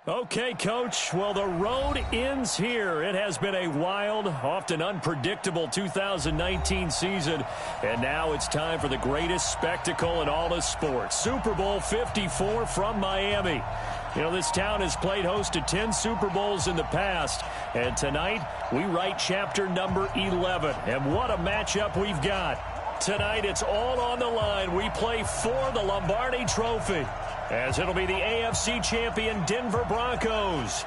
Okay, Coach. Well, the road ends here. It has been a wild, often unpredictable 2019 season. And now it's time for the greatest spectacle in all of sports. Super Bowl 54 from Miami. You know, this town has played host to 10 Super Bowls in the past. And tonight, we write chapter number 11. And what a matchup we've got. Tonight, it's all on the line. We play for the Lombardi Trophy, as it'll be the AFC champion Denver Broncos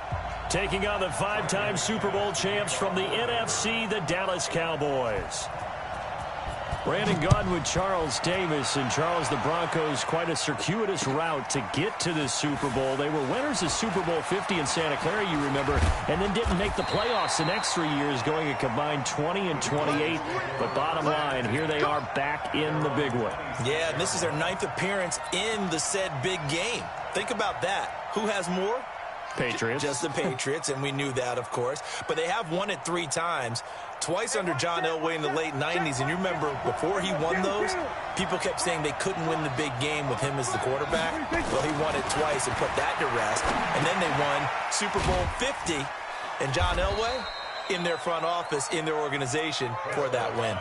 taking on the 5-time Super Bowl champs from the NFC, the Dallas Cowboys. Brandon Gaudin with Charles Davis. And Charles, the Broncos, quite a circuitous route to get to this Super Bowl. They were winners of Super Bowl 50 in Santa Clara, you remember, and then didn't make the playoffs the next 3 years, going a combined 20-28. But bottom line, here they are back in the big one. Yeah, and this is their 9th appearance in the said big game. Think about that. Who has more? Patriots. Just the Patriots, and we knew that, of course. But they have won it 3 times, twice under John Elway in the late 90s. And you remember, before he won those, people kept saying they couldn't win the big game with him as the quarterback. Well, he won it twice and put that to rest. And then they won Super Bowl 50, and John Elway in their front office, in their organization, for that win.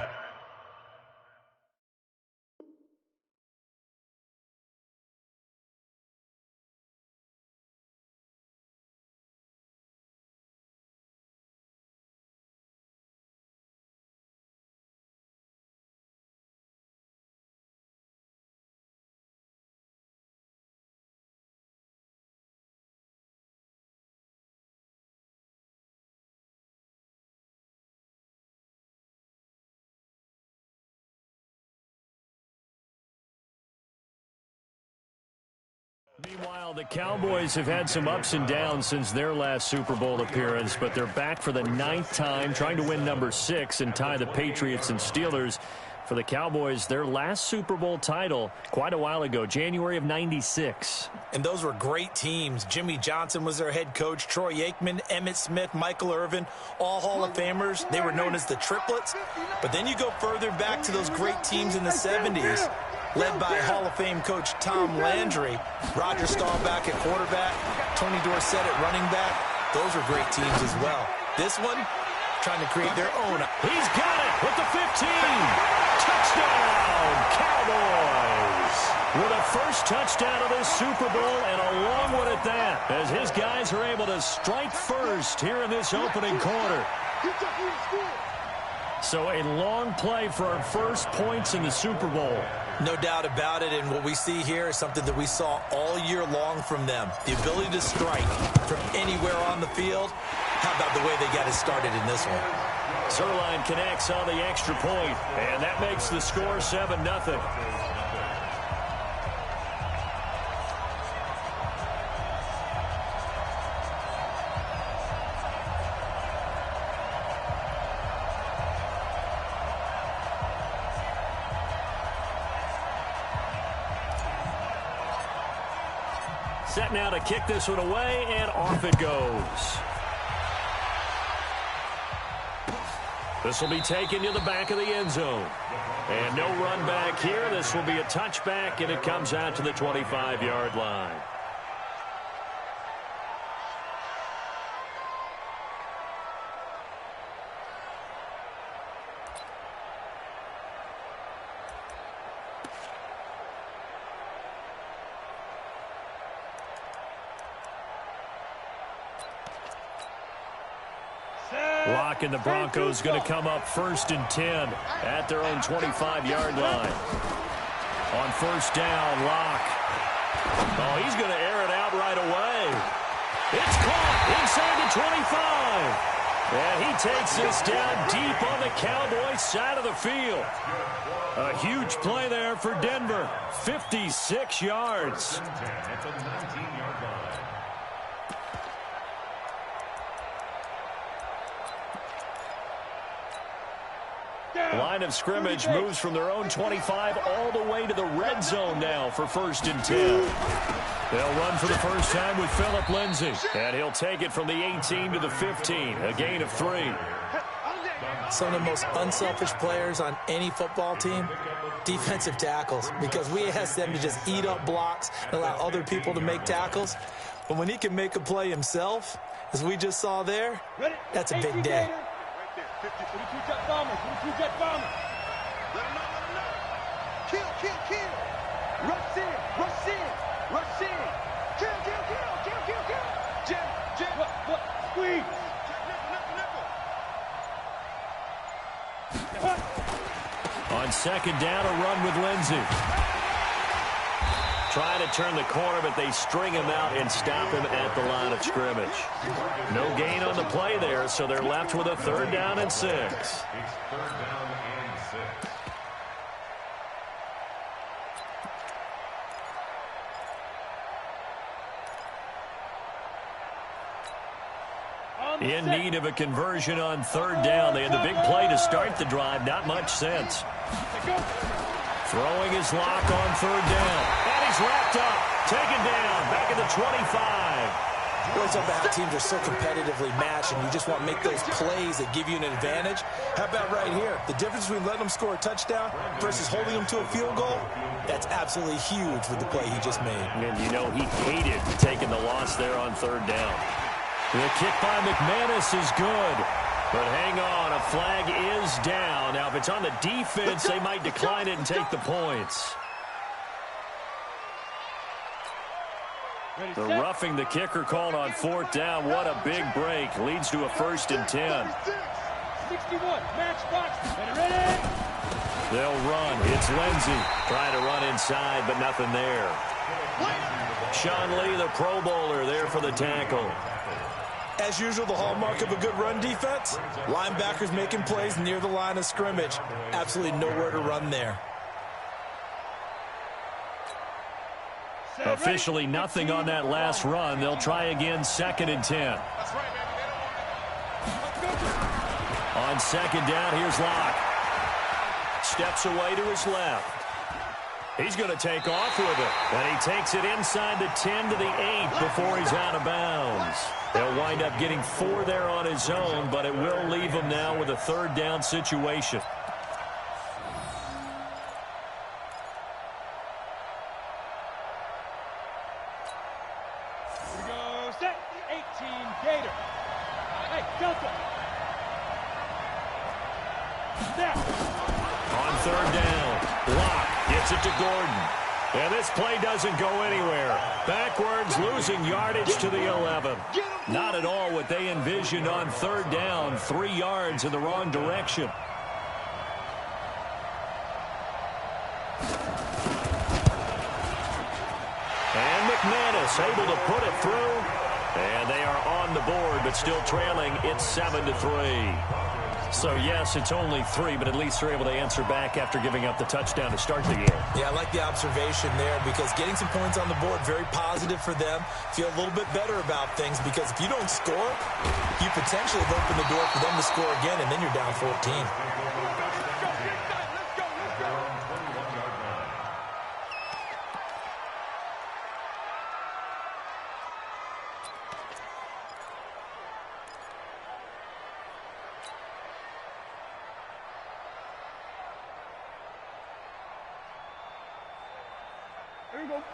Meanwhile, the Cowboys have had some ups and downs since their last Super Bowl appearance, but they're back for the 9th time, trying to win number 6 and tie the Patriots and Steelers. For the Cowboys, their last Super Bowl title quite a while ago, January of '96. And those were great teams. Jimmy Johnson was their head coach, Troy Aikman, Emmitt Smith, Michael Irvin, all Hall of Famers. They were known as the Triplets. But then you go further back to those great teams in the 70s, led by Hall of Fame coach Tom Landry, Roger Staubach at quarterback, Tony Dorsett at running back. Those were great teams as well. This one, trying to create their own. He's got it with the 15. Touchdown, Cowboys. With a first touchdown of this Super Bowl, and a long one at that, as his guys are able to strike first here in this opening quarter. So a long play for our first points in the Super Bowl. No doubt about it, and what we see here is something that we saw all year long from them. The ability to strike from anywhere on the field. How about the way they got it started in this one? Zerline connects on the extra point, and that makes the score 7-0. Set now to kick this one away, and off it goes. This will be taken to the back of the end zone. And no run back here. This will be a touchback, and it comes out to the 25-yard line. Locke and the Broncos going to come up 1st and 10 at their own 25-yard line. On first down, Locke. Oh, he's going to air it out right away. It's caught inside the 25. And he takes this down deep on the Cowboys side of the field. A huge play there for Denver. 56 yards. Line of scrimmage moves from their own 25 all the way to the red zone now for 1st and 10. They'll run for the first time with Phillip Lindsay, and he'll take it from the 18 to the 15, a gain of 3. Some of the most unselfish players on any football team, defensive tackles, because we ask them to just eat up blocks and allow other people to make tackles. But when he can make a play himself, as we just saw there, that's a big day. Kill. Rush in. Kill. Jim. Squeeze. On second down, a run with Lindsey. Trying to turn the corner, but they string him out and stop him at the line of scrimmage. No gain on the play there, so they're left with a 3rd down and 6. In need of a conversion on 3rd down. They had the big play to start the drive. Not much sense. Throwing his lock on 3rd down. And he's wrapped up. Taken down. Back at the 25. Always talk about how teams are so competitively matched, and you just want to make those plays that give you an advantage. How about right here? The difference between letting them score a touchdown versus holding them to a field goal, that's absolutely huge with the play he just made. And you know he hated taking the loss there on 3rd down. The kick by McManus is good. But hang on, a flag is down. Now, if it's on the defense, they might decline it and take the points. The roughing the kicker called on 4th down. What a big break. Leads to a 1st and 10. 61, match box, ready. They'll run. It's Lindsey. Trying to run inside, but nothing there. Sean Lee, the Pro Bowler, there for the tackle. As usual, the hallmark of a good run defense, linebackers making plays near the line of scrimmage. Absolutely nowhere to run there. Officially nothing on that last run. They'll try again, 2nd and 10. On 2nd down, here's Locke. Steps away to his left. He's going to take off with it. And he takes it inside the 10 to the 8 before he's out of bounds. They'll wind up getting 4 there on his own, but it will leave him now with a 3rd down situation. Here we go, set, 18, Gator. Hey, Delta. Snap. On 3rd down, Locke gets it to Gordon. And this play doesn't go anywhere. Backwards, losing yardage to the 11. Not at all what they envisioned on 3rd down. 3 yards in the wrong direction. And McManus able to put it through. And they are on the board, but still trailing. It's 7-3. So, yes, it's only 3, but at least they're able to answer back after giving up the touchdown to start the game. Yeah, I like the observation there because getting some points on the board, very positive for them. Feel a little bit better about things because if you don't score, you potentially have opened the door for them to score again, and then you're down 14.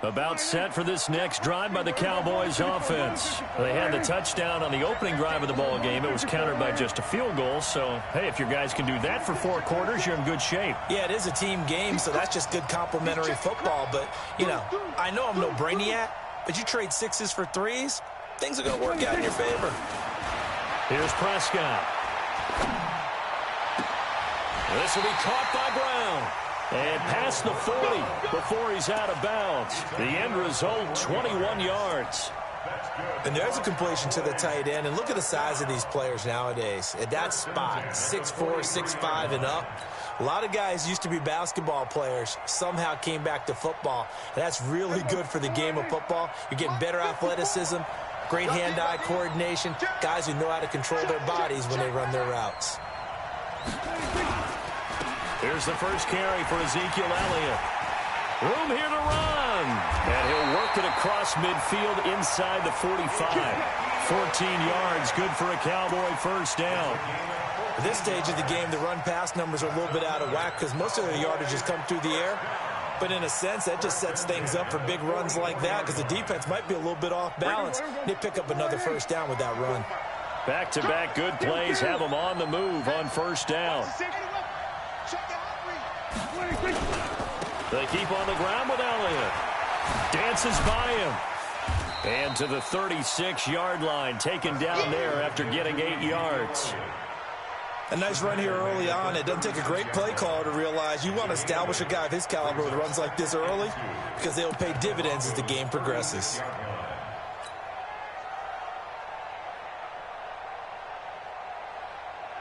About set for this next drive by the Cowboys offense. They had the touchdown on the opening drive of the ball game. It was countered by just a field goal. So, hey, if your guys can do that for 4 quarters, you're in good shape. Yeah, it is a team game, so that's just good complimentary football. But, you know, I know I'm no brainiac, but you trade 6s for 3s, things are going to work out in your favor. Here's Prescott. This will be caught by Brown. And past the 40 before he's out of bounds. The end result, 21 yards. And there's a completion to the tight end. And look at the size of these players nowadays. At that spot, 6'4", 6'5", and up. A lot of guys used to be basketball players, somehow came back to football. And that's really good for the game of football. You're getting better athleticism, great hand-eye coordination, guys who know how to control their bodies when they run their routes. Here's the first carry for Ezekiel Elliott. Room here to run. And he'll work it across midfield inside the 45. 14 yards, good for a Cowboy first down. At this stage of the game, the run-pass numbers are a little bit out of whack because most of their yardages come through the air. But in a sense, that just sets things up for big runs like that because the defense might be a little bit off balance. They pick up another first down with that run. Back-to-back good plays have them on the move on first down. They keep on the ground with Elliott. Dances by him. And to the 36-yard line, taken down there after getting 8 yards. A nice run here early on. It doesn't take a great play caller to realize you want to establish a guy of his caliber with runs like this early because they'll pay dividends as the game progresses.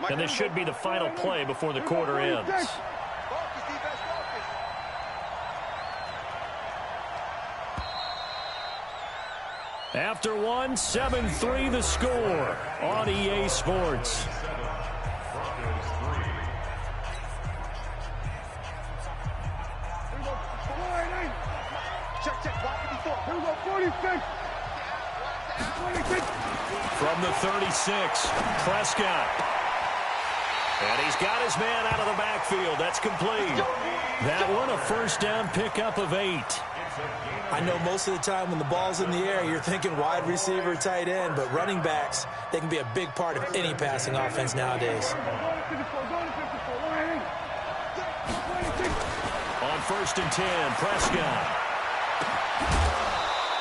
And this should be the final play before the quarter ends. After one, 7-3 the score on EA Sports. From the 36, Prescott. And he's got his man out of the backfield. That's complete. That one, a first down pickup of 8. I know most of the time when the ball's in the air, you're thinking wide receiver, tight end, but running backs, they can be a big part of any passing offense nowadays. On 1st and 10, Prescott.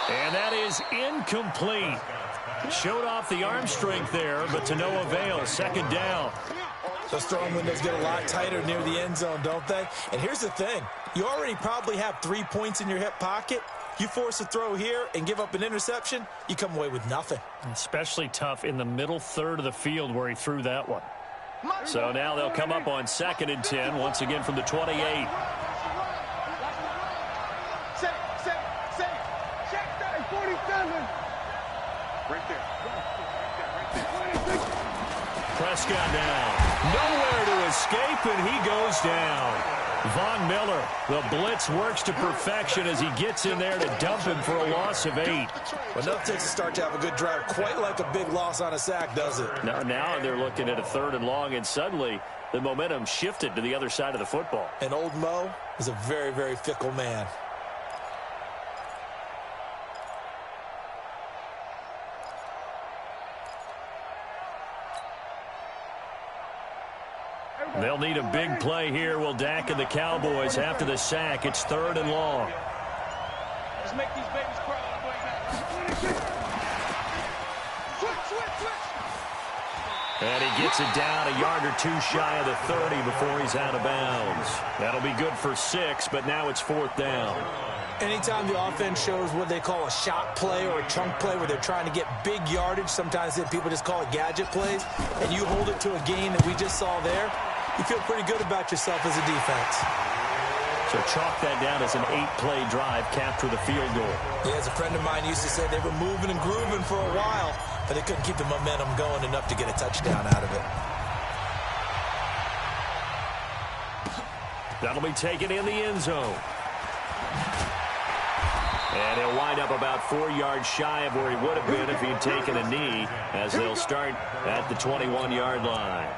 And that is incomplete. Showed off the arm strength there, but to no avail. 2nd down. Those throwing windows get a lot tighter near the end zone, don't they? And here's the thing. You already probably have 3 points in your hip pocket. You force a throw here and give up an interception, you come away with nothing. Especially tough in the middle third of the field where he threw that one. So now they'll come up on 2nd and 10, once again from the 28. Prescott now. Nowhere to escape, and he goes down. Von Miller, the blitz works to perfection as he gets in there to dump him for a loss of 8. Well, nothing takes a start to have a good drive quite like a big loss on a sack, does it? Now they're looking at a 3rd and long, and suddenly the momentum shifted to the other side of the football. And old Mo is a very, very fickle man. They'll need a big play here. Will Dak and the Cowboys after the sack. It's 3rd and long. Let's make these babies cry. And he gets it down a yard or 2 shy of the 30 before he's out of bounds. That'll be good for 6, but now it's 4th down. Anytime the offense shows what they call a shot play or a chunk play where they're trying to get big yardage, sometimes people just call it gadget plays, and you hold it to a gain that we just saw there, you feel pretty good about yourself as a defense. So chalk that down as an 8-play drive capped with a field goal. Yeah, as a friend of mine used to say, they were moving and grooving for a while, but they couldn't keep the momentum going enough to get a touchdown out of it. That'll be taken in the end zone. And he'll wind up about 4 yards shy of where he would have been if he'd taken a knee, as they'll start at the 21-yard line.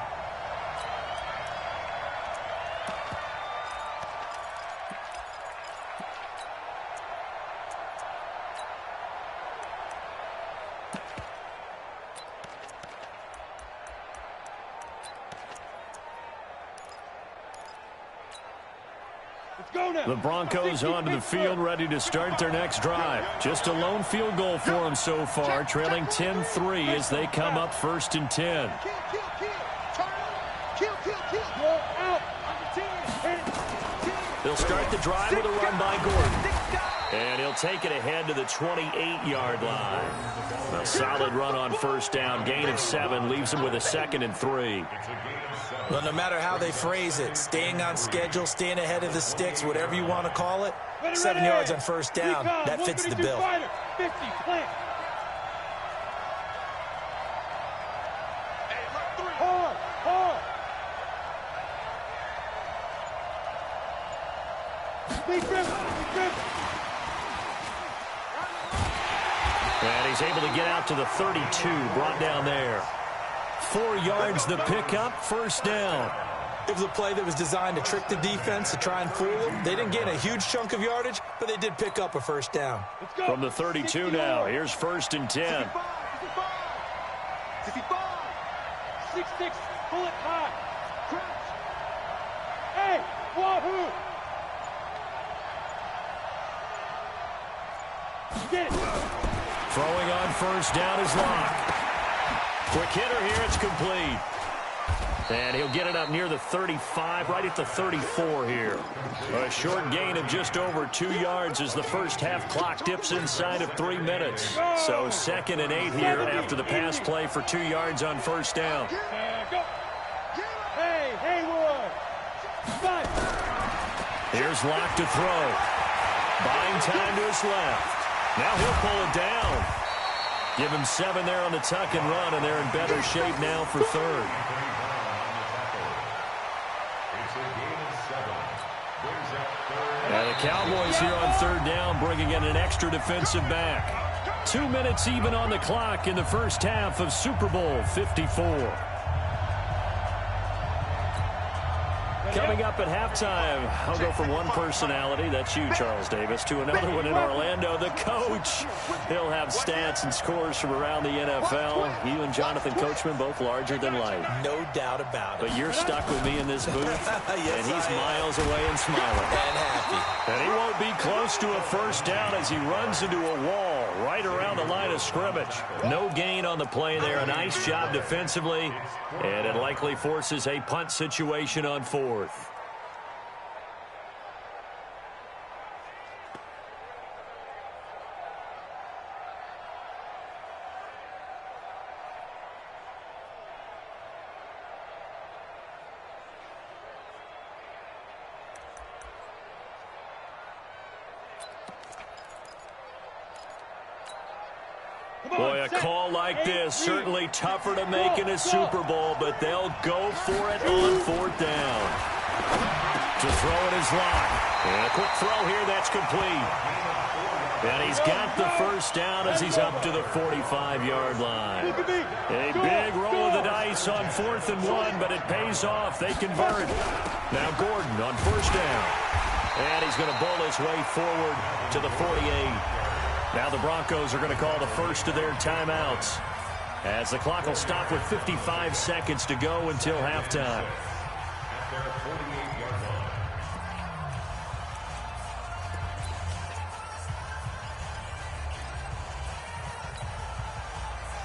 The Broncos onto the field, ready to start their next drive. Just a lone field goal for them so far, trailing 10-3 as they come up 1st and 10. They'll start the drive with a run by Gordon. And he'll take it ahead to the 28-yard line. A solid run on 1st down. Gain of 7 leaves him with a 2nd and 3. Well, no matter how they phrase it, staying on schedule, staying ahead of the sticks, whatever you want to call it, 7 yards on 1st down, that fits the bill. 50, plant. Hard. And he's able to get out to the 32, brought down there. 4 yards the pickup, 1st down. It was a play that was designed to trick the defense, to try and fool them. They didn't gain a huge chunk of yardage, but they did pick up a first down. From the 32 now, here's 1st and 10. 6-6, pull it high. Crouch. Hey, wahoo! Get it. Throwing on 1st down is Locke. Quick hitter here, it's complete. And he'll get it up near the 35, right at the 34 here. A short gain of just over 2 yards as the first half clock dips inside of 3 minutes. So 2nd and 8 here after the pass play for 2 yards on 1st down. Hey, Haywood. Fight. Here's Locke to throw. Buying time to his left. Now he'll pull it down. Give him 7 there on the tuck and run, and they're in better shape now for 3rd. And the Cowboys here on 3rd down, bringing in an extra defensive back. 2 minutes even on the clock in the first half of Super Bowl 54. Coming up at halftime, I'll go from one personality, that's you, Charles Davis, to another one in Orlando, the coach. He'll have stats and scores from around the NFL. You and Jonathan Coachman, both larger than life. No doubt about it. But you're stuck with me in this booth, Yes, and he's miles away and smiling. And happy. And he won't be close to a first down as he runs into a wall right around the line of scrimmage. No gain on the play there. A nice job defensively, and it likely forces a punt situation on 4th. Boy, a call like this, certainly tougher to make in a Super Bowl, but they'll go for it on 4th down. To throw it is Locke. And a quick throw here, that's complete. And he's got the first down as he's up to the 45-yard line. A big roll of the dice on 4th and 1, but it pays off. They convert. Now Gordon on 1st down. And he's going to bowl his way forward to the 48. Now the Broncos are going to call the first of their timeouts, as the clock will stop with 55 seconds to go until halftime.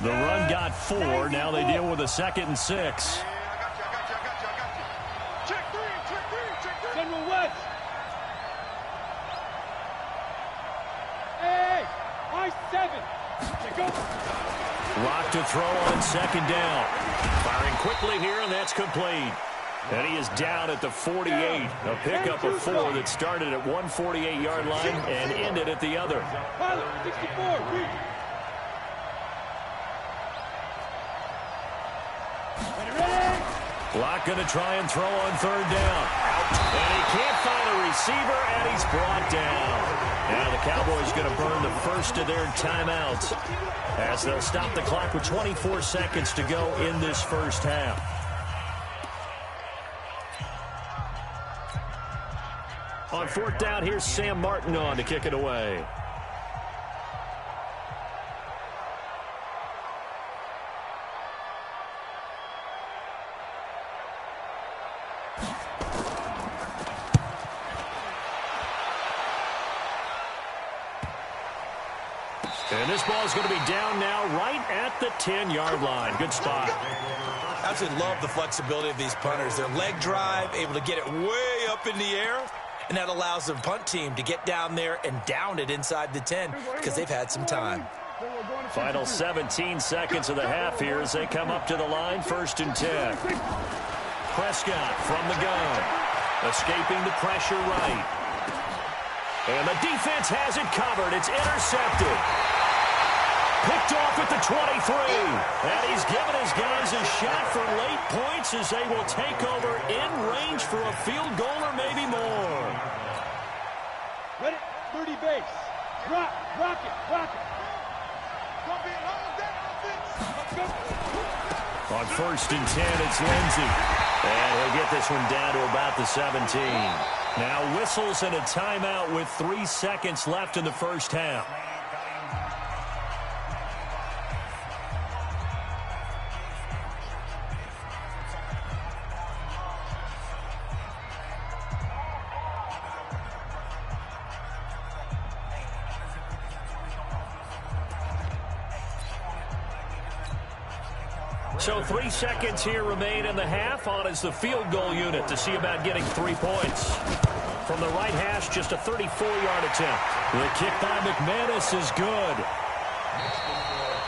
The run got 4. Now they deal with a 2nd and 6. Check three. General West. Hey, I-7. Go. Locke to throw on 2nd down. Firing quickly here, and that's complete. And he is down at the 48. A pickup of 4 that started at one 48-yard line and ended at the other. Pilot, 64. Read. Locke going to try and throw on 3rd down. And he can't find a receiver, and he's brought down. Now the Cowboys going to burn the first of their timeouts as they'll stop the clock with 24 seconds to go in this first half. On 4th down, here's Sam Martin on to kick it away. And this ball is going to be down now right at the 10-yard line. Good spot. I absolutely love the flexibility of these punters. Their leg drive, able to get it way up in the air, and that allows the punt team to get down there and down it inside the 10 because they've had some time. Final 17 seconds of the half here as they come up to the line, 1st and 10. Prescott from the gun, escaping the pressure right. And the defense has it covered. It's intercepted. Picked off at the 23. And he's given his guys a shot for late points as they will take over in range for a field goal or maybe more. Ready, 30 base. Rock it. On 1st and 10, it's Lindsey. And he'll get this one down to about the 17. Now whistles and a timeout with 3 seconds left in the first half. So 3 seconds here remain in the half. On is the field goal unit to see about getting 3 points. From the right hash, just a 34-yard attempt. The kick by McManus is good.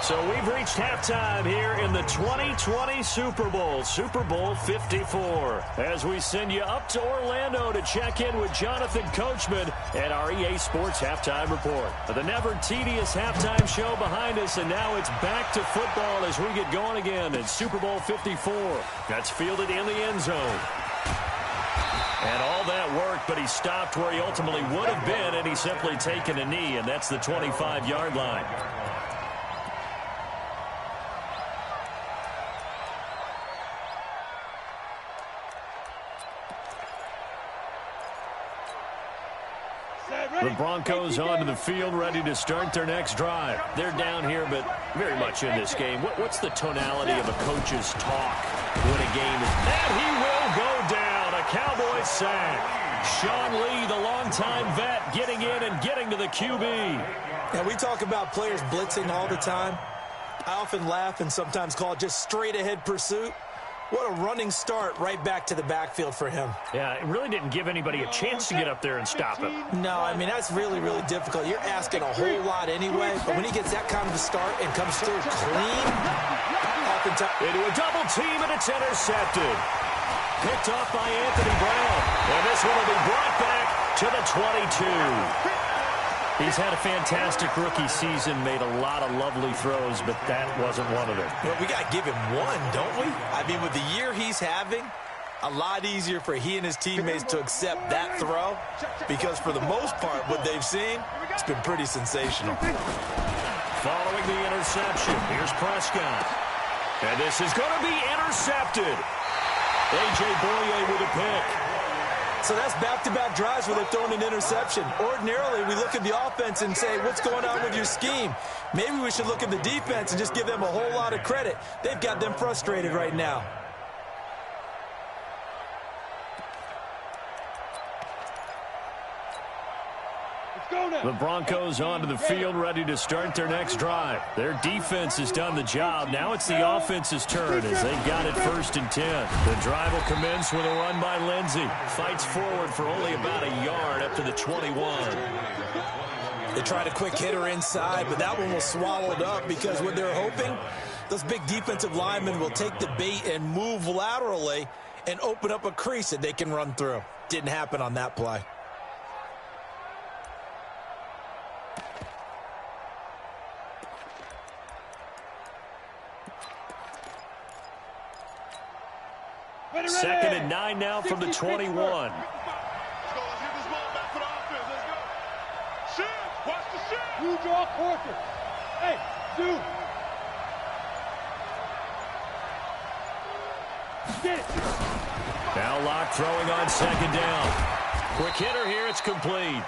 So we've reached halftime here in the 2020 Super Bowl, Super Bowl 54. As we send you up to Orlando to check in with Jonathan Coachman and our EA Sports Halftime Report. The never tedious halftime show behind us, and now it's back to football as we get going again in Super Bowl 54. That's fielded in the end zone. And all that work, but he stopped where he ultimately would have been, and he's simply taken a knee, and that's the 25-yard line. The Broncos onto the field, ready to start their next drive. They're down here, but very much in this game. What's the tonality of a coach's talk when a game is... And he will go down. A Cowboys sack. Sean Lee, the longtime vet, getting in and getting to the QB. Now, we talk about players blitzing all the time. I often laugh and sometimes call it just straight-ahead pursuit. What a running start right back to the backfield for him. Yeah, it really didn't give anybody a chance to get up there and stop him. No, I mean, that's really, really difficult. You're asking a whole lot anyway, but when he gets that kind of a start and comes through clean, oftentimes... Into a double team, and it's intercepted. Picked off by Anthony Brown. And this one will be brought back to the 22. He's had a fantastic rookie season, made a lot of lovely throws, but that wasn't one of them. Well, we got to give him one, don't we? I mean, with the year he's having, a lot easier for he and his teammates to accept that throw, because for the most part, what they've seen, it's been pretty sensational. Following the interception, here's Prescott. And this is going to be intercepted. A.J. Boye with a pick. So that's back-to-back drives where they've thrown an interception. Ordinarily, we look at the offense and say, what's going on with your scheme? Maybe we should look at the defense and just give them a whole lot of credit. They've got them frustrated right now. The Broncos onto the field, ready to start their next drive. Their defense has done the job. Now it's the offense's turn as they've got it 1st and 10. The drive will commence with a run by Lindsey. Fights forward for only about a yard up to the 21. They tried a quick hitter inside, but that one was swallowed up because what they're hoping, those big defensive linemen will take the bait and move laterally and open up a crease that they can run through. Didn't happen on that play. Second and 9 now from the 21. Let's go. Let's get this ball back for the offense. Let's go. Shift. Watch the shift. You draw quarter. Hey, dude. Get it. Now Locke throwing on 2nd down. Quick hitter here. It's complete.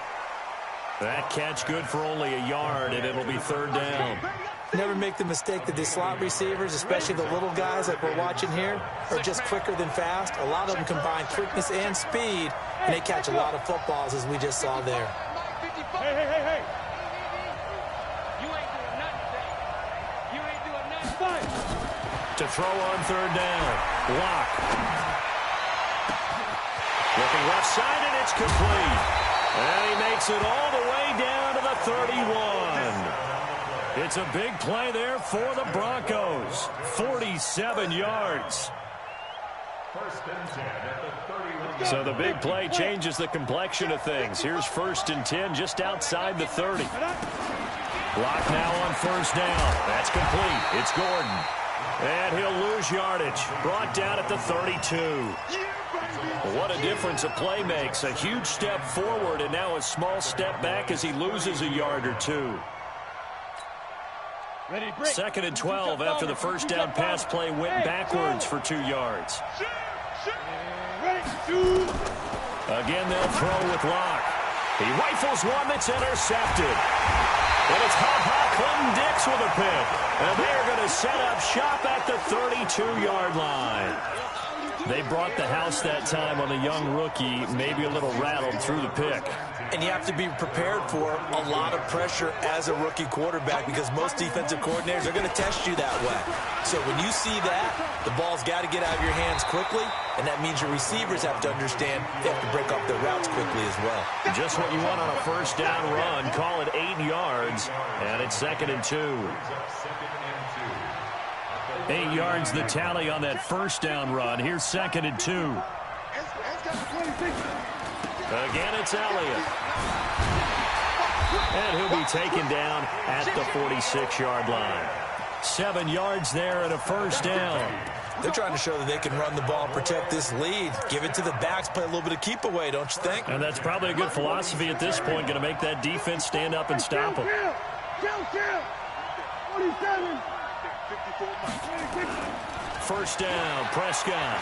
That catch good for only a yard, and it'll be 3rd down. Never make the mistake that the slot receivers, especially the little guys like we're watching here, are just quicker than fast. A lot of them combine quickness and speed, and they catch a lot of footballs, as we just saw there. Hey. You ain't doing nothing today. You ain't doing nothing. Fine. To throw on 3rd down. Locke. Looking left side, and it's complete. And he makes it all the way down to the 31. It's a big play there for the Broncos. 47 yards. So the big play changes the complexion of things. Here's 1st and 10 just outside the 30. Block now on 1st down. That's complete. It's Gordon. And he'll lose yardage. Brought down at the 32. What a difference a play makes. A huge step forward and now a small step back as he loses a yard or two. 2nd and 12 after the 1st down pass play went backwards for 2 yards. Again, they'll throw with Locke. He rifles one that's intercepted. And it's Ha-Ha Clinton-Dix with a pick. And they're going to set up shop at the 32-yard line. They brought the house that time on the young rookie, maybe a little rattled through the pick. And you have to be prepared for a lot of pressure as a rookie quarterback because most defensive coordinators are going to test you that way. So when you see that, the ball's got to get out of your hands quickly, and that means your receivers have to understand they have to break off their routes quickly as well. Just what you want on a first down run. Call it 8 yards, and it's 2nd and 2. 8 yards the tally on that first down run. Here's 2nd and 2. Again, it's Elliott. And he'll be taken down at the 46-yard line. 7 yards there and a first down. They're trying to show that they can run the ball and protect this lead. Give it to the backs, play a little bit of keep away, don't you think? And that's probably a good philosophy at this point, going to make that defense stand up and stop them. 47. First down, Prescott.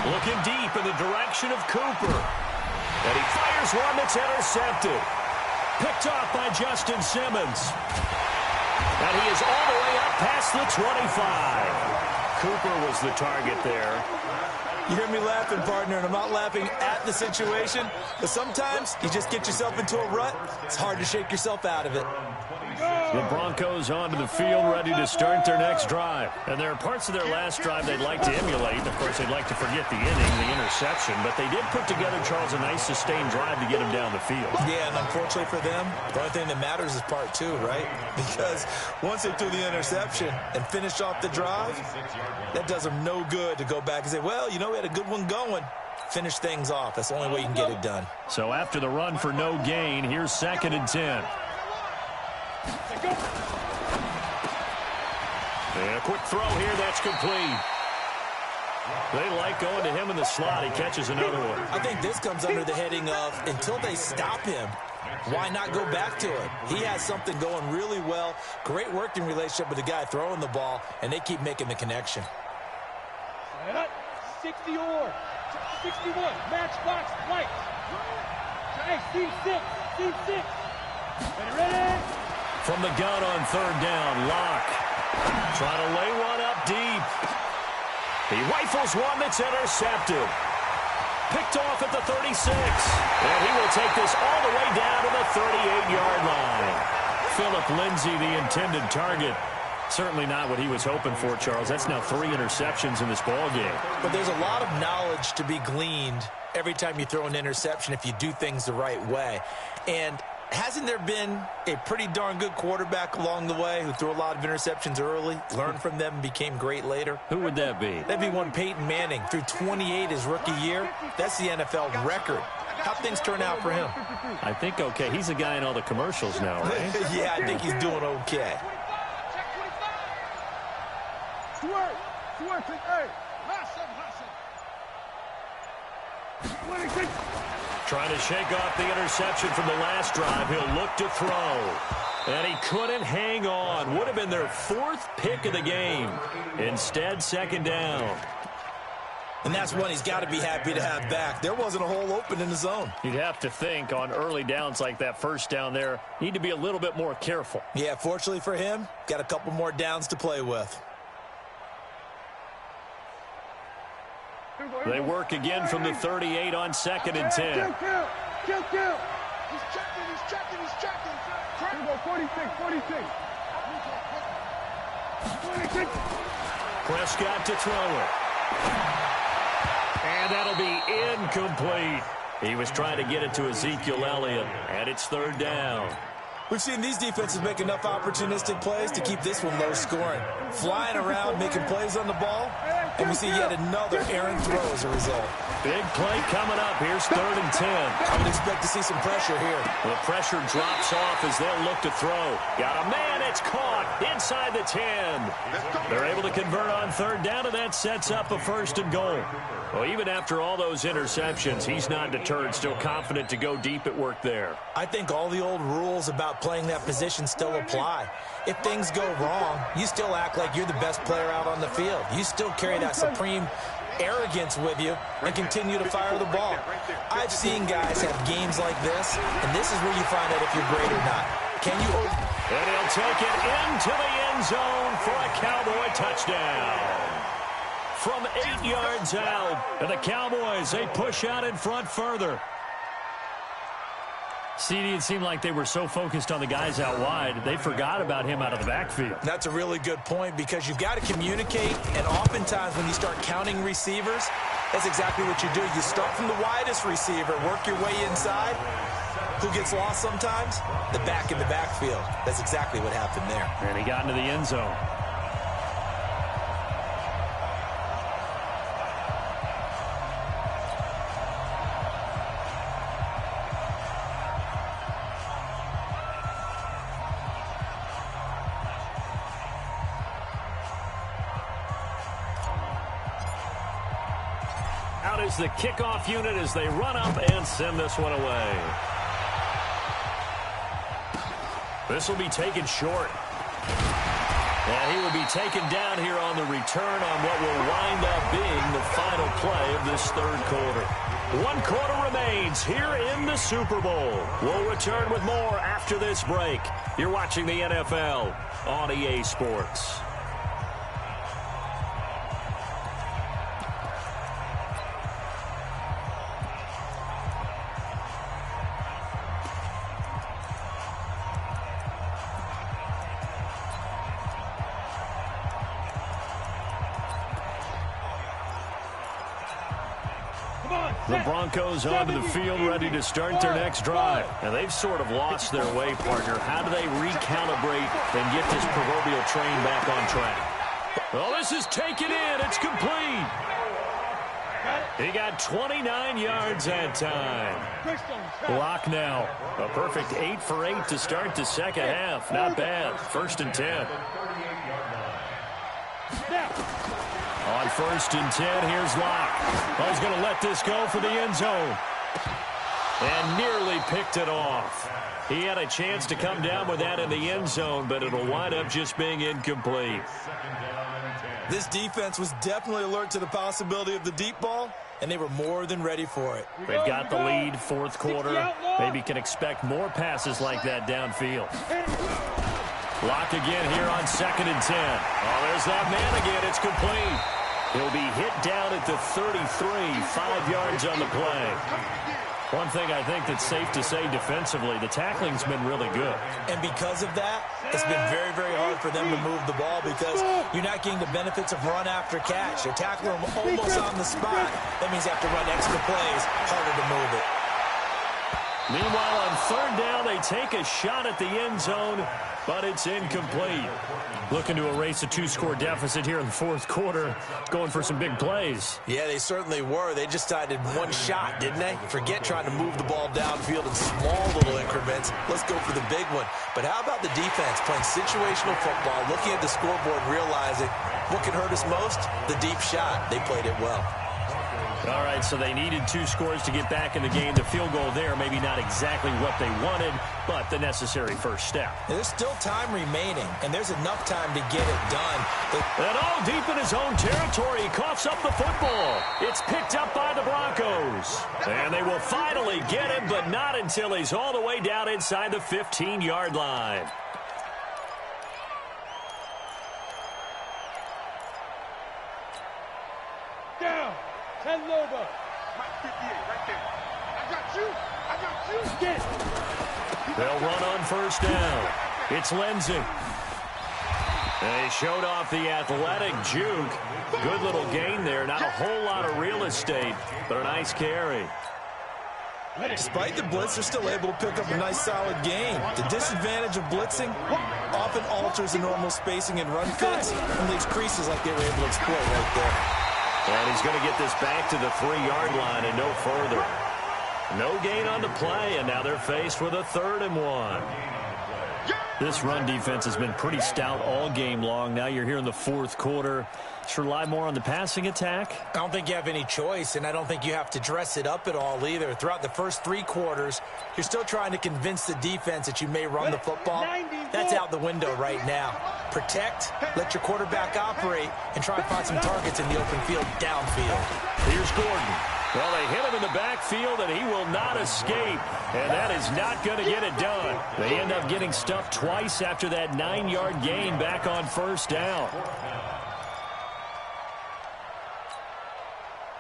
Looking deep in the direction of Cooper. And he fires one that's intercepted. Picked off by Justin Simmons. And he is all the way up past the 25. Cooper was the target there. You hear me laughing, partner, and I'm not laughing at the situation. But sometimes you just get yourself into a rut. It's hard to shake yourself out of it. The Broncos onto the field, ready to start their next drive. And there are parts of their last drive they'd like to emulate. Of course, they'd like to forget the inning, the interception. But they did put together, Charles, a nice sustained drive to get him down the field. Yeah, and unfortunately for them, the only thing that matters is part 2, right? Because once they threw the interception and finished off the drive, that does them no good to go back and say, well, you know, we had a good one going. Finish things off. That's the only way you can get it done. So after the run for no gain, here's 2nd and 10. And a quick throw here, that's complete. They like going to him in the slot. He catches another one. I think this comes under the heading of until they stop him, why not go back to it? He has something going really well. Great working relationship with the guy throwing the ball, and they keep making the connection. 60 or 61. Matchbox light. Hey, team 6. Team 6. Ready? From the gun on 3rd down, Locke trying to lay one up deep. He rifles one that's intercepted. Picked off at the 36. And he will take this all the way down to the 38-yard line. Philip Lindsay, the intended target. Certainly not what he was hoping for, Charles. That's now 3 interceptions in this ball game. But there's a lot of knowledge to be gleaned every time you throw an interception if you do things the right way. And hasn't there been a pretty darn good quarterback along the way who threw a lot of interceptions early, learned from them, and became great later? Who would that be? That'd be one Peyton Manning. Threw 28 his rookie year. That's the NFL record. How'd things turn out for him? I think okay. He's a guy in all the commercials now, right? Yeah, I think he's doing okay. Trying to shake off the interception from the last drive. He'll look to throw. And he couldn't hang on. Would have been their 4th pick of the game. Instead, 2nd down. And that's one he's got to be happy to have back. There wasn't a hole open in the zone. You'd have to think on early downs like that first down there, need to be a little bit more careful. Yeah, fortunately for him, got a couple more downs to play with. They work again from the 38 on 2nd and 10. He's checking. Here we go, 46. Prescott to throw it. And that'll be incomplete. He was trying to get it to Ezekiel Elliott, and it's 3rd down. We've seen these defenses make enough opportunistic plays to keep this one low scoring. Flying around, making plays on the ball, and we see yet another errant throw as a result. Big play coming up. Here's 3rd and 10. I would expect to see some pressure here. The pressure drops off as they'll look to throw. Got a man, it's caught inside the 10. They're able to convert on 3rd down, and that sets up a 1st and goal. Well, even after all those interceptions, he's not deterred, still confident to go deep at work there. I think all the old rules about playing that position still apply. If things go wrong, you still act like you're the best player out on the field. You still carry that supreme arrogance with you and continue to fire the ball. I've seen guys have games like this, and this is where you find out if you're great or not. Can you... And he'll take it into the end zone for a Cowboy touchdown. From 8 yards out, and the Cowboys, they push out in front further. CD, it seemed like they were so focused on the guys out wide, they forgot about him out of the backfield. That's a really good point because you've got to communicate, and oftentimes when you start counting receivers, that's exactly what you do. You start from the widest receiver, work your way inside. Who gets lost sometimes? The back in the backfield. That's exactly what happened there. And he got into the end zone. Out is the kickoff unit as they run up and send this one away. This will be taken short. And he will be taken down here on the return on what will wind up being the final play of this third quarter. 1 quarter remains here in the Super Bowl. We'll return with more after this break. You're watching the NFL on EA Sports. The Broncos onto the field, ready to start their next drive. And they've sort of lost their way, partner. How do they recalibrate and get this proverbial train back on track? Well, this is taken in. It's complete. He got 29 yards that time. Lock now. A perfect 8 for 8 to start the second half. Not bad. 1st and 10. On 1st and 10, here's Locke. Oh, he's going to let this go for the end zone. And nearly picked it off. He had a chance to come down with that in the end zone, but it'll wind up just being incomplete. This defense was definitely alert to the possibility of the deep ball, and they were more than ready for it. They've got the lead, 4th quarter. Maybe can expect more passes like that downfield. Lock again here on 2nd and 10. Oh, there's that man again. It's complete. He'll be hit down at the 33, 5 yards on the play. One thing I think that's safe to say defensively, the tackling's been really good. And because of that, it's been very, very hard for them to move the ball because you're not getting the benefits of run after catch. They're tackling them almost on the spot. That means you have to run extra plays, harder to move it. Meanwhile, on 3rd down, they take a shot at the end zone, but it's incomplete. Looking to erase a 2-score deficit here in the 4th quarter, going for some big plays. Yeah, they certainly were. They just decided one shot, didn't they? Forget trying to move the ball downfield in small little increments. Let's go for the big one. But how about the defense playing situational football, looking at the scoreboard and realizing what can hurt us most? The deep shot. They played it well. All right, so they needed 2 scores to get back in the game. The field goal there, maybe not exactly what they wanted, but the necessary first step. There's still time remaining, and there's enough time to get it done. And all deep in his own territory, he coughs up the football. It's picked up by the Broncos. And they will finally get him, but not until he's all the way down inside the 15-yard line. Down. 10 over. Mike 58 right there. I got you. I got you. Get it. They'll run on 1st down. It's Lindsey. They showed off the athletic juke. Good little gain there. Not a whole lot of real estate, but a nice carry. Despite the blitz, they're still able to pick up a nice solid gain. The disadvantage of blitzing often alters the normal spacing and run fits and leaves creases like they were able to exploit right there. And he's going to get this back to the 3-yard line and no further. No gain on the play, and now they're faced with a 3rd and 1. This run defense has been pretty stout all game long. Now you're here in the 4th quarter. Should rely more on the passing attack? I don't think you have any choice, and I don't think you have to dress it up at all either. Throughout the first 3 quarters, you're still trying to convince the defense that you may run the football. That's out the window right now. protect, let your quarterback operate, and try and find some targets in the open field downfield. Here's Gordon. Well, they hit him in the backfield, and he will not escape. And that is not going to get it done. They end up getting stuffed twice after that 9-yard gain back on first down.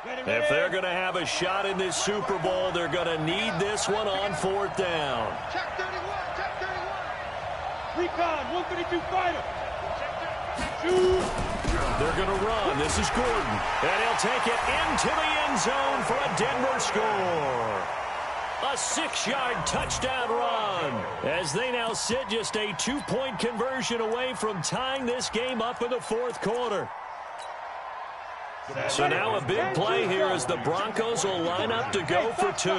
If they're going to have a shot in this Super Bowl, they're going to need this one on fourth down. Check 31, check 31. Recon, 132 fighter. They're going to run. This is Gordon. And he'll take it into the end zone for a Denver score. A 6-yard touchdown run as they now sit just a 2-point conversion away from tying this game up in the fourth quarter. So now a big play here as the Broncos will line up to go for 2.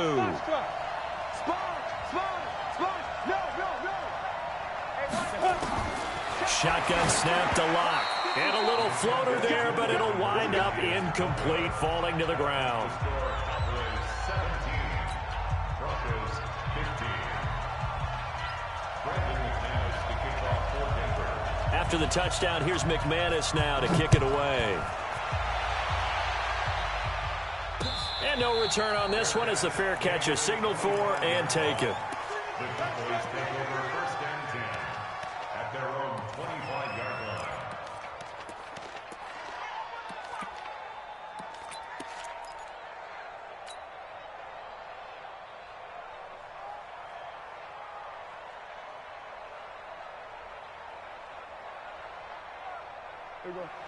Shotgun snap to Lock. And a little floater there, but it'll wind up incomplete, falling to the ground. After the touchdown, here's McManus now to kick it away. And no return on this one as the fair catch is signaled for and taken. The Cowboys take over first and 10 at their own 25-yard line.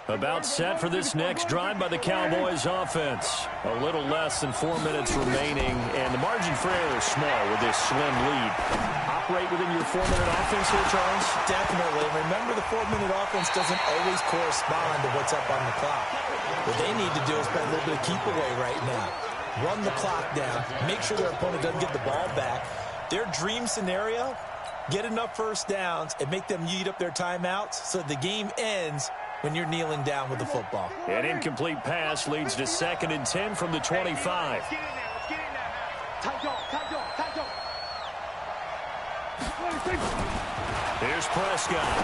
About set for this next drive by the Cowboys offense. A little less than 4 minutes remaining, and the margin for error is small with this slim lead. Operate within your 4-minute offense here, Charles? Definitely. Remember, the 4-minute offense doesn't always correspond to what's up on the clock. What they need to do is play a little bit of keep away right now. Run the clock down. Make sure their opponent doesn't get the ball back. Their dream scenario, get enough first downs and make them eat up their timeouts so the game ends when you're kneeling down with the football. An incomplete pass leads to 2nd and 10 from the 25. Let's get in there, let's get in there. Tight dog, tight dog, tight dog. Here's Prescott.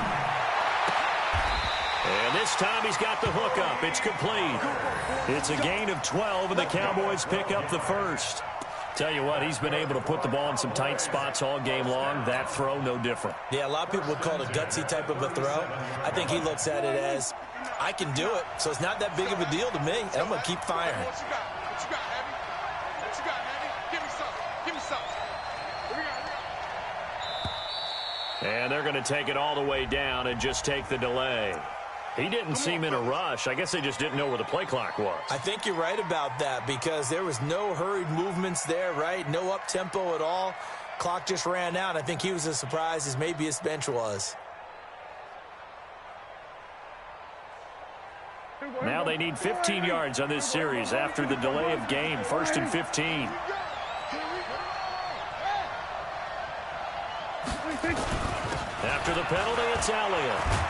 And this time he's got the hook up. It's complete. It's a gain of 12, and the Cowboys pick up the first. Tell you what, he's been able to put the ball in some tight spots all game long. That throw, no different. Yeah, a lot of people would call it a gutsy type of a throw. I think he looks at it as, I can do it, so it's not that big of a deal to me, and I'm going to keep firing. What you got? What you got, Heavy? What you got, Heavy? Give me some. Give me some. And they're going to take it all the way down and just take the delay. He didn't seem in a rush. I guess they just didn't know where the play clock was. I think you're right about that because there was no hurried movements there, right? No up-tempo at all. Clock just ran out. I think he was as surprised as maybe his bench was. Now they need 15 yards on this series after the delay of game. 1st and 15. After the penalty, it's Elliott.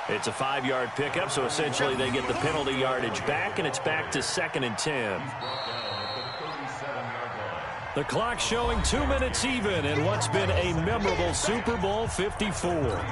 It's a 5-yard pickup, so essentially they get the penalty yardage back, and it's back to 2nd and 10. The clock showing 2 minutes even in what's been a memorable Super Bowl 54.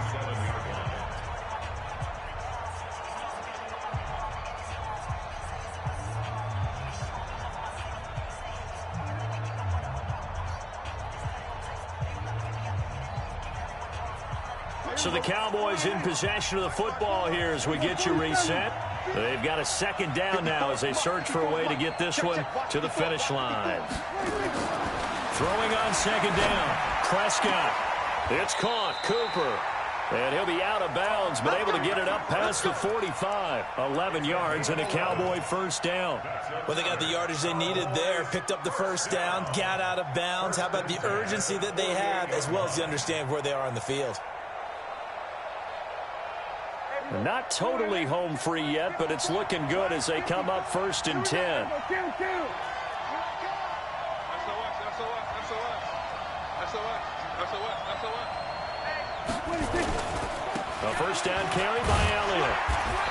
So the Cowboys in possession of the football here as we get you reset. They've got a 2nd down now as they search for a way to get this one to the finish line. Throwing on 2nd down. Prescott. It's caught. Cooper. And he'll be out of bounds, but able to get it up past the 45. 11 yards and a Cowboy first down. Well, they got the yardage they needed there. Picked up the first down. Got out of bounds. How about the urgency that they have as well as the understand where they are on the field? Not totally home free yet, but it's looking good as they come up 1st and 10. A first down carry by Elliott.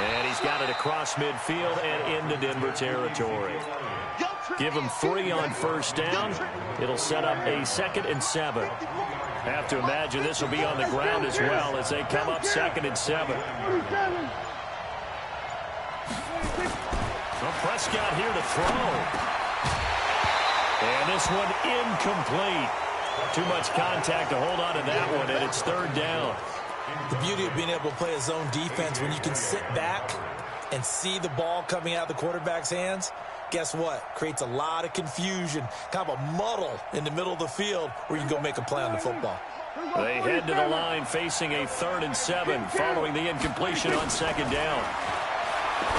And he's got it across midfield and into Denver territory. Give him 3 on first down. It'll set up a 2nd and 7. Have to imagine this will be on the ground as well as they come up 2nd and 7. Well, Prescott here to throw. And this one incomplete. Too much contact to hold on to that one, and it's 3rd down. The beauty of being able to play a zone defense when you can sit back and see the ball coming out of the quarterback's hands, guess what? Creates a lot of confusion, kind of a muddle in the middle of the field where you can go make a play on the football. They head to the line facing a 3rd and 7 following the incompletion on 2nd down.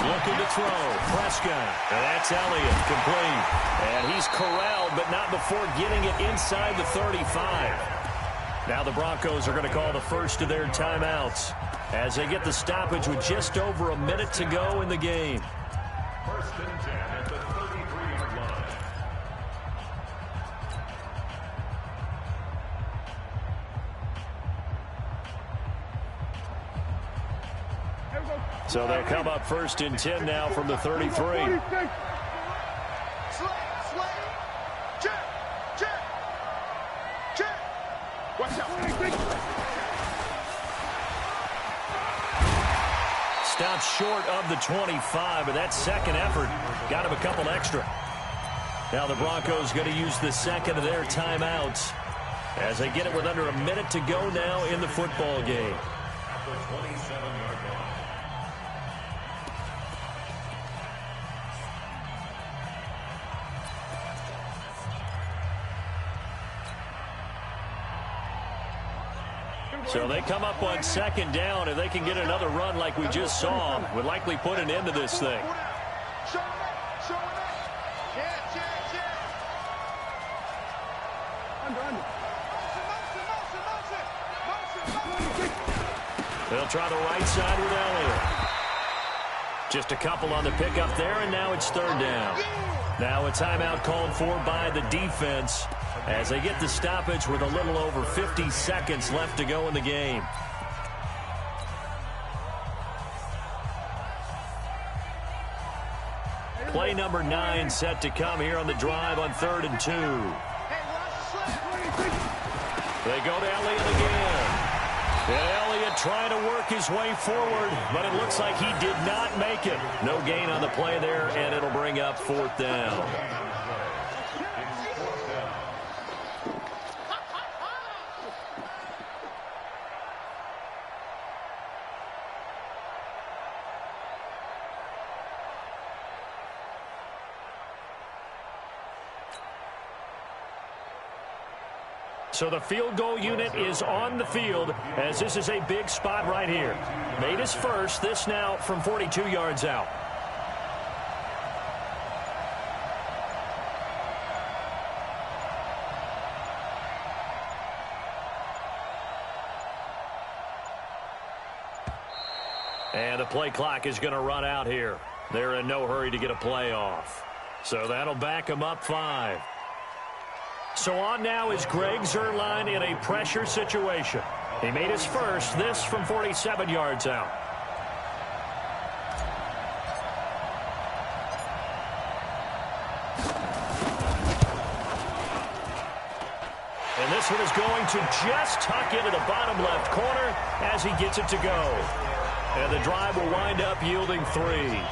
Looking to throw. Prescott. And that's Elliott. Complete. And he's corralled, but not before getting it inside the 35. Now the Broncos are going to call the first of their timeouts as they get the stoppage with just over a minute to go in the game. 1st and 10 at the 33-yard line. So they'll come up 1st and 10 now from the 33. Stopped short of the 25, but that second effort got him a couple extra. Now the Broncos going to use the second of their timeouts as they get it with under a minute to go now in the football game. At the 27-yard line. So they come up on 2nd down, and they can get another run like we just saw. Would likely put an end to this thing. They'll try the right side with Elliott. Just a couple on the pickup there, and now it's 3rd down. Now a timeout called for by the defense as they get the stoppage with a little over 50 seconds left to go in the game. Play number 9 set to come here on the drive on 3rd and 2. They go to Elliott again. And Elliott trying to work his way forward, but it looks like he did not make it. No gain on the play there, and it'll bring up 4th down. So the field goal unit is on the field as this is a big spot right here. Made his first, this now from 42 yards out. And the play clock is going to run out here. They're in no hurry to get a play off. So that'll back them up 5. So on now is Greg Zuerlein in a pressure situation. He made his first, this from 47 yards out. And this one is going to just tuck into the bottom left corner as he gets it to go. And the drive will wind up yielding 3.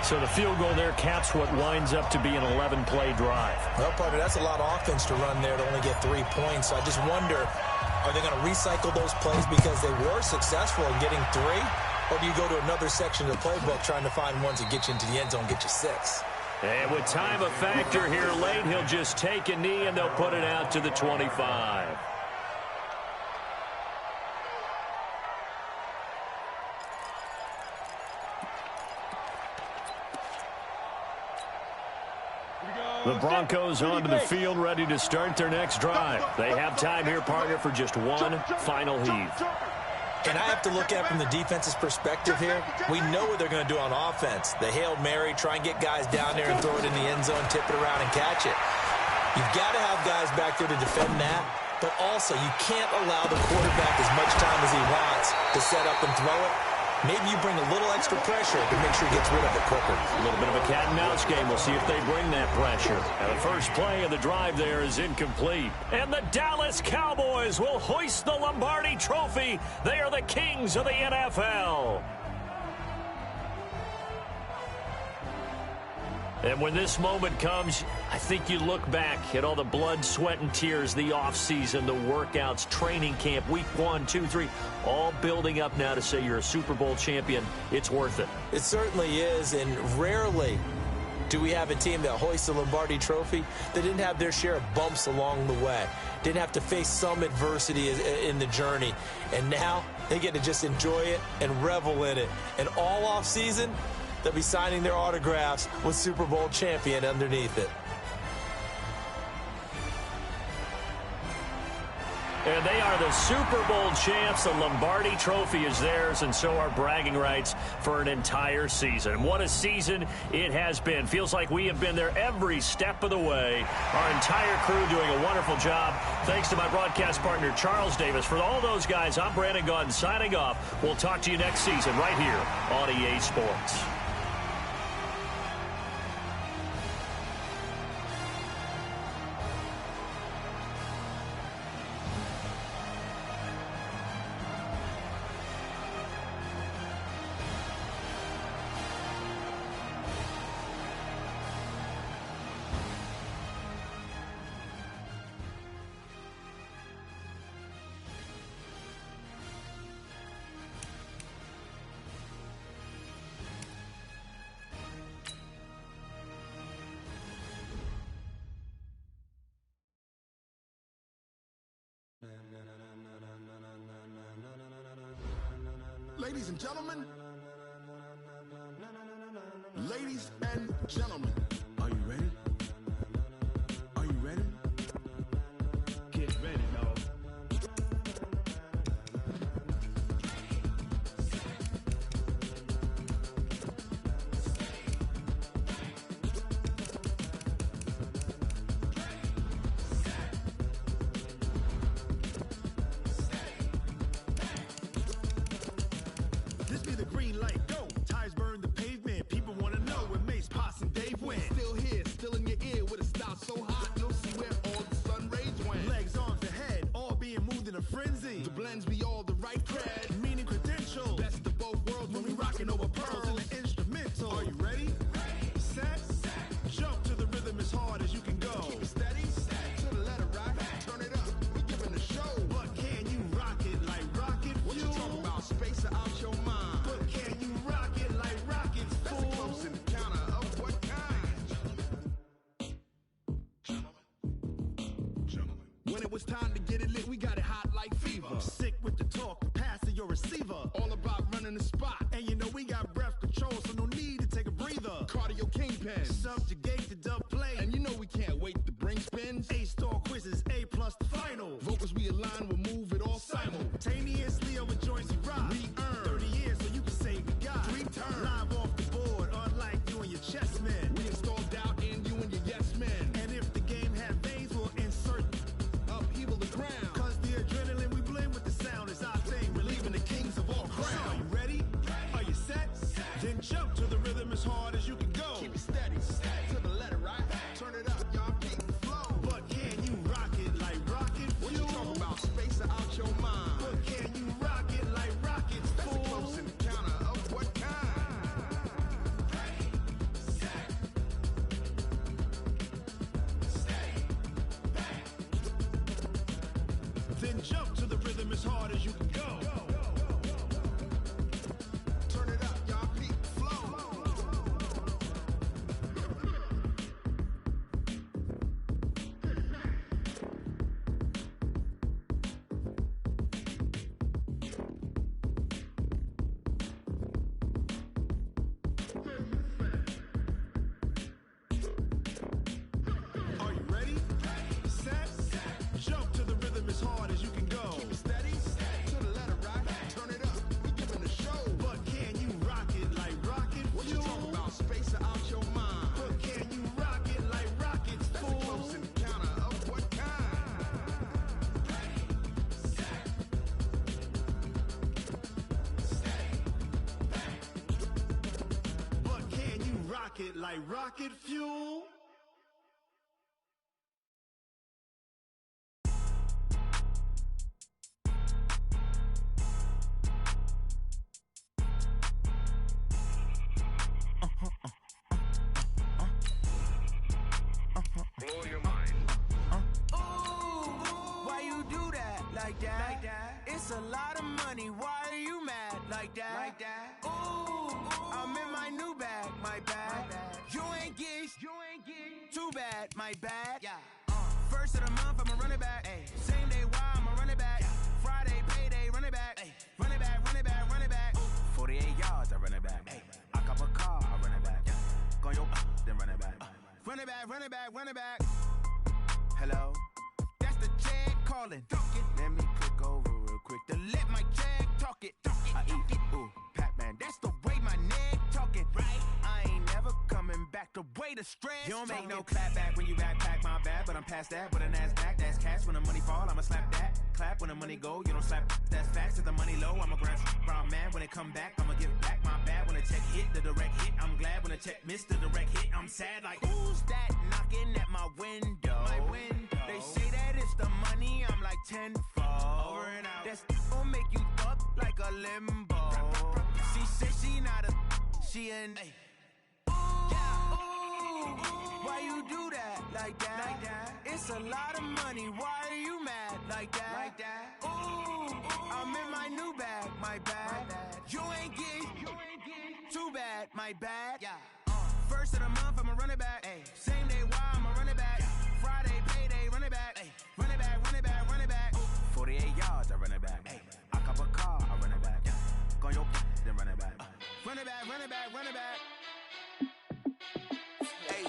So the field goal there caps what winds up to be an 11-play drive. Well, partner, that's a lot of offense to run there to only get 3 points. I just wonder, are they going to recycle those plays because they were successful in getting 3? Or do you go to another section of the playbook trying to find ones that get you into the end zone, get you 6? And with time a factor here late, he'll just take a knee and they'll put it out to the 25. The Broncos onto the field, ready to start their next drive. They have time here, partner, for just one final heave. And I have to look at it from the defense's perspective here. We know what they're going to do on offense. The Hail Mary, try and get guys down there and throw it in the end zone, tip it around and catch it. You've got to have guys back there to defend that. But also, you can't allow the quarterback as much time as he wants to set up and throw it. Maybe you bring a little extra pressure to make sure he gets rid of it quicker. A little bit of a cat and mouse game. We'll see if they bring that pressure. And the first play of the drive there is incomplete. And the Dallas Cowboys will hoist the Lombardi Trophy. They are the kings of the NFL. And when this moment comes, I think you look back at all the blood, sweat, and tears, the offseason, the workouts, training camp, week 1, 2, 3, all building up now to say you're a Super Bowl champion. It's worth it. It certainly is, and rarely do we have a team that hoists the Lombardi Trophy that didn't have their share of bumps along the way, didn't have to face some adversity in the journey, and now they get to just enjoy it and revel in it. And all offseason, they'll be signing their autographs with Super Bowl champion underneath it. And they are the Super Bowl champs. The Lombardi Trophy is theirs, and so are bragging rights for an entire season. What a season it has been. Feels like we have been there every step of the way. Our entire crew doing a wonderful job. Thanks to my broadcast partner, Charles Davis. For all those guys, I'm Brandon Gunn signing off. We'll talk to you next season right here on EA Sports. Ladies and gentlemen, ladies and gentlemen, are you ready? Are you ready? Get ready, dog. This be the green light, go. Tires burn the pavement. People want to know where Mace, Potts, and Dave went. Still here, still in your ear with a style so hot, you'll see where all the sun rays went. Legs, arms, and head, all being moved in a frenzy. The blends be all the right cred, meaning credentials. Best of both worlds when we rockin' over pearls in the instrumental. Are you ready? Set, jump to the rhythm as hard as you can go. Keep it steady, to the letter right. Turn it up, we giving a show. But can you rock it like rocket fuel? What you talking about? Space out your mind. But can you rock it like rockets, fool? That's a close encounter of what kind? Gentlemen. When it was time to get it lit, we got it hot like fever. Sick with the talk, the pass to your receiver. All about running the spot. And you know we got breath control, so no need to take a breather. Cardio kingpin, subjugate the dub play. And you know we can't wait to bring spins. A-star quizzes, A+ the final. Vocals we align, we'll move it all simultaneously over joints we rock. We earn 30 years so you can say we got 3 turns. Live off the board, unlike you and your chess men. We install doubt in you and your yes men. And if the game had veins, we'll insert upheaval the ground. Cause the adrenaline we blend with the sound is our thing, relieving the kings of all crowns. So are you ready? Are you set? Then jump to the rhythm as hard as you can go. Keep it steady, to the letter right. Turn it up, y'all keep the flow. But can you rock it like rocket fuel? What you talking about? Space out your mind. But can you rock it like rockets, fool? That's a close encounter of what kind? Then jump to the rhythm as hard as you can go. Turn it up, y'all keep the flow. Are you ready? Set, jump to the rhythm as hard as you can go. Keep it steady, to the it like rocket fuel. Blow your mind. Why you do that like that? It's a lot of money. Why are you mad like that? Ooh, I'm in my new bag, my bad. You ain't get too bad, my bad. First of the month, I'ma run it back. Same day, why I'ma run it back. Friday, payday, run it back. Run it back, run it back, run it back. 48 yards, I run it back. I cop a car, I run it back. Go yo, then run it back. Run it back, run it back, run it back. Hello? That's the jag calling. Let me click over real quick to let my jag talk it. I eat it, ooh, Pac-Man. That's the way my neck talking. Right? I ain't never coming back the way the stress. You don't make no clap back when you backpack, my bad. But I'm past that with a NASDAQ. That's cash when the money fall, I'ma slap that. Clap when the money go, you don't slap. That's facts. If the money low, I'ma grab brown man. When it come back, I'ma give back my bad. When the check hit, the direct hit. I'm glad when the check missed the direct hit. I'm sad like, who's that knocking at my window? My window. They say that it's the money, I'm like tenfold. Over and out. That's gon' make you up like a limbo. She said she not a, she an. Ooh, why you do that like that? It's a lot of money, why are you mad like that? Ooh, I'm in my new bag, my bad. You ain't get too bad, my bad. First of the month, I'ma run it back. Same day, why I'ma run it back. Friday, payday, run it back. Run it back, run it back, run it back. 48 yards, I run it back. I cop a car, I run it back. Go yo, then run it back. Run it back, run it back, run it back. Hey,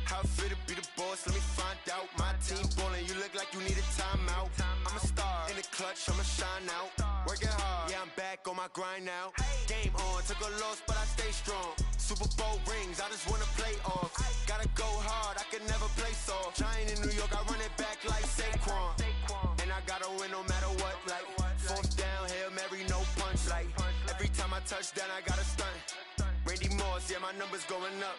how it feel to be the boss? Let me find out. My team ballin', you look like you need a timeout. I'm a star in the clutch, I'ma shine out. Working hard, yeah, I'm back on my grind now. Game on, took a loss, but I stay strong. Super Bowl rings, I just wanna play off. Gotta go hard, I can never play soft. Giant in New York, I run it back like Saquon. And I gotta win no matter what, like fourth down, Hail Mary, no punch. Like every time I touch down, I gotta stunt. Randy Moss, yeah, my numbers going up.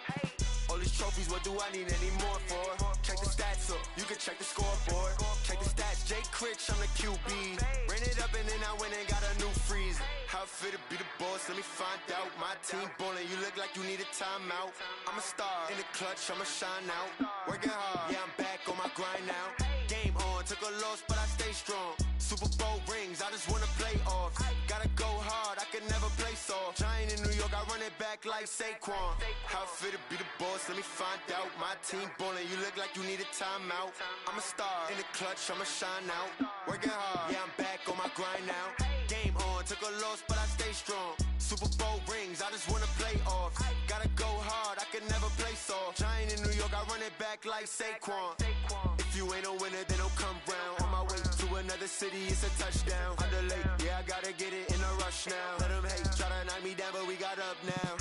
All these trophies, what do I need any more for? Check the stats up, you can check the scoreboard. Check the stats, Jake Critch, I'm the QB. Ran it up and then I went and got a new freeze. How it feel to be the boss, let me find out. My team ballin', you look like you need a timeout. I'm a star in the clutch, I'ma shine out. Working hard, yeah, I'm back on my grind now. Game on, took a loss, but I stay strong. Super Bowl rings, I just wanna play off. Gotta go hard, I can never play soft. Giant in New York, I run it back like Saquon. How it feel to be the boss, let me find out. My team ballin', you look like you need a timeout. I'm a star in the clutch, I'ma shine out. Working hard, yeah, I'm back on my grind now. Game on, took a loss, but I stay strong. Super Bowl rings, I just wanna play off. Gotta go hard, I can never play soft. Giant in New York, I run it back like Saquon. If you ain't a winner, then don't come round. On my way to another city, it's a touchdown. Underlay, yeah, I gotta get it in a rush now. Let them hate, try to knock me down, but we got up now.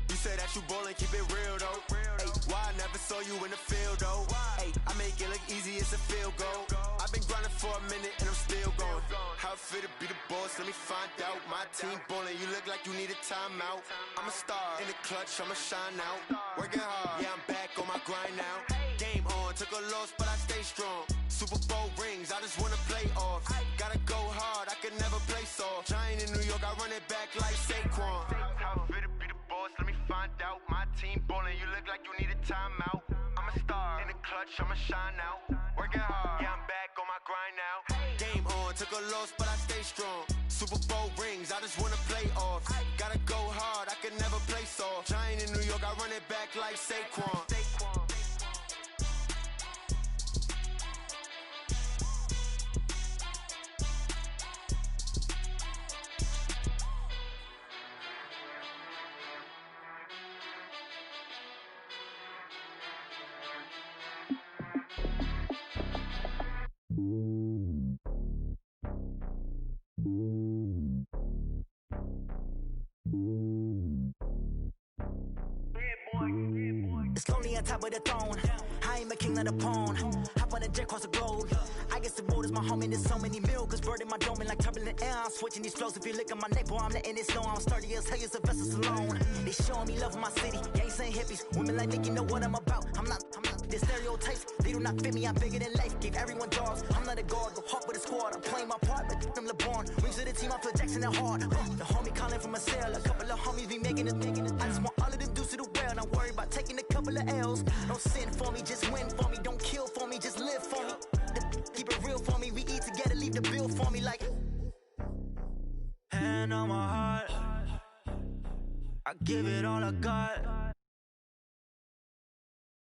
You say that you ballin', keep it real though. Hey, why I never saw you in the field though? Hey, I make it look easy, it's a field goal. I've been grinding for a minute and I'm still going. How it feel to be the boss, let me find out. My team ballin', you look like you need a timeout. I'm a star in the clutch, I'ma shine out. Working hard, yeah, I'm back on my grind now. Game on, took a loss, but I stay strong. Super Bowl rings, I just wanna play off. Gotta go hard, I can never play soft. Giant in New York, I run it back like Saquon. How it feel to be the boss, let me find out. My team ballin', you look like you need a timeout. I'm a star in the clutch, I'ma shine out. Working hard, yeah, I'm back on my grind now. Game on, took a loss, but I stay strong. Super Bowl rings, I just wanna play off. Gotta go hard, I can never play soft. Giant in New York, I run it back like Saquon. It's lonely on top of the throne. I am a king of the pawn. Hop when a jet cross the globe. I guess the road is my home and there's so many mil. Cause bird in my dome and like turbulent air. I'm switching these flows. If you look at my neck, boy, I'm letting it slow. I'm sturdy as hell as a vessel alone. They showing me love in my city. Gangs ain't hippies. Women like Nicki know what I'm about. I'm not. The stereotypes, they do not fit me. I'm bigger than life. Gave everyone jobs. I'm not a guard. Go hard with a squad. I'm playing my part, but them LeBron. Rings to the team. I feel Jackson and hard. The homie calling from a cell. A couple of homies be making it. I just want all of them dudes to do well. Not worry about taking a couple of L's. Don't sin for me, just win for me. Don't kill for me, just live for me. Keep it real for me. We eat together, leave the bill for me like. Hand on my heart, I give it all I got.